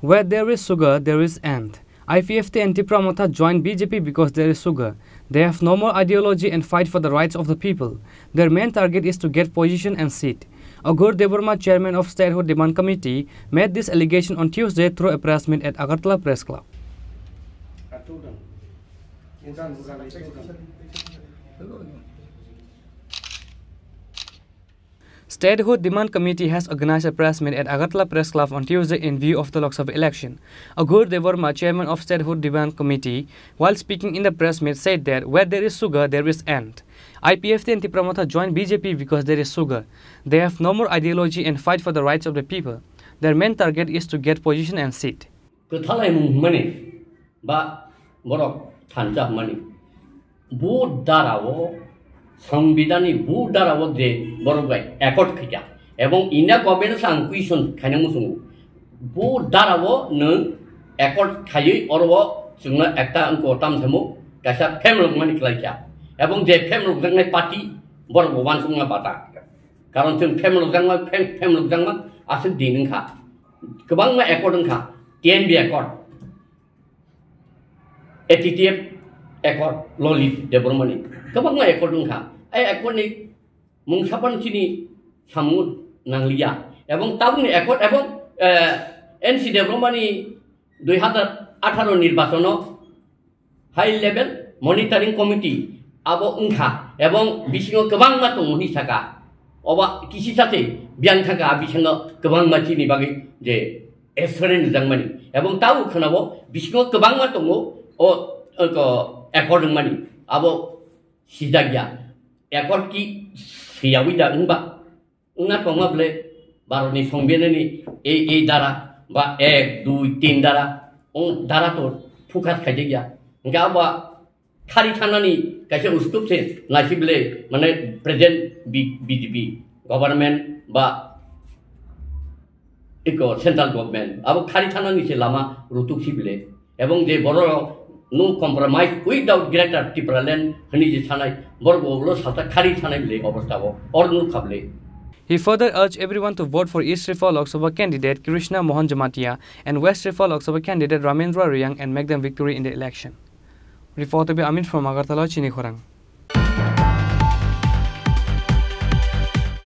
Where there is sugar, there is end. IPFT and Tipramotha joined BJP because there is sugar. They have no more ideology and fight for the rights of the people. Their main target is to get position and seat. Agur Devarma, chairman of Statehood Demand Committee, made this allegation on Tuesday through a press meet at Agartala Press Club. Statehood Demand Committee has organized a press meet at Agartala Press Club on Tuesday in view of the Lok Sabha election. Agur Devarma, chairman of Statehood Demand Committee, while speaking in the press meet, said that where there is sugar, there is end. IPFT and Tipramotha joined BJP because there is sugar. They have no more ideology and fight for the rights of the people. Their main target is to get position and seat. Sangbidani bu darawo de borogai accord khija ebong India government sang question khana musung bu darawo nung accord khayai orwo sungna ekta angko tam samu kaisa family mani klaija ebong je family jangai party borogo wan sungna bata karon sung family jangma asin ding kha kebang ma accord kha TNB accord ATTF accord loli de bormani kebang ma accord kha accord ni mung sapan sini samud nanglia ebong taun ni accord ebong NC development 2018 nirbachano high level monitoring committee abo ungkha ebong bisingo kebang ma tong hisaka oba kisi sate biang thaka bisingo kebang ma chini bagi je excellent jangmani ebong tau khanabo bisingo kebang ma tongo o accord mani abo sijagya accord ki siyawida ungba unga tonga ble baroni songbene ni e dara ba 1 2 3 dara on dara to fukat khajya nga ba khari thanani kaise ustup se nasible mane present BJP government ba eko central government abo khari thanani se lama rutuk sible ebong je boro no compromise without greater Tipraland hani je thanai borgo lo sata khari thanai le obostha bo or nu khable. He further urged everyone to vote for East Rifa Lok Sabha candidate Krishna Mohan Jamatia and West Rifa Lok Sabha candidate Ramendra Riyang and make them victory in the election. Reported by Amin from Agartala, Chini Khorang.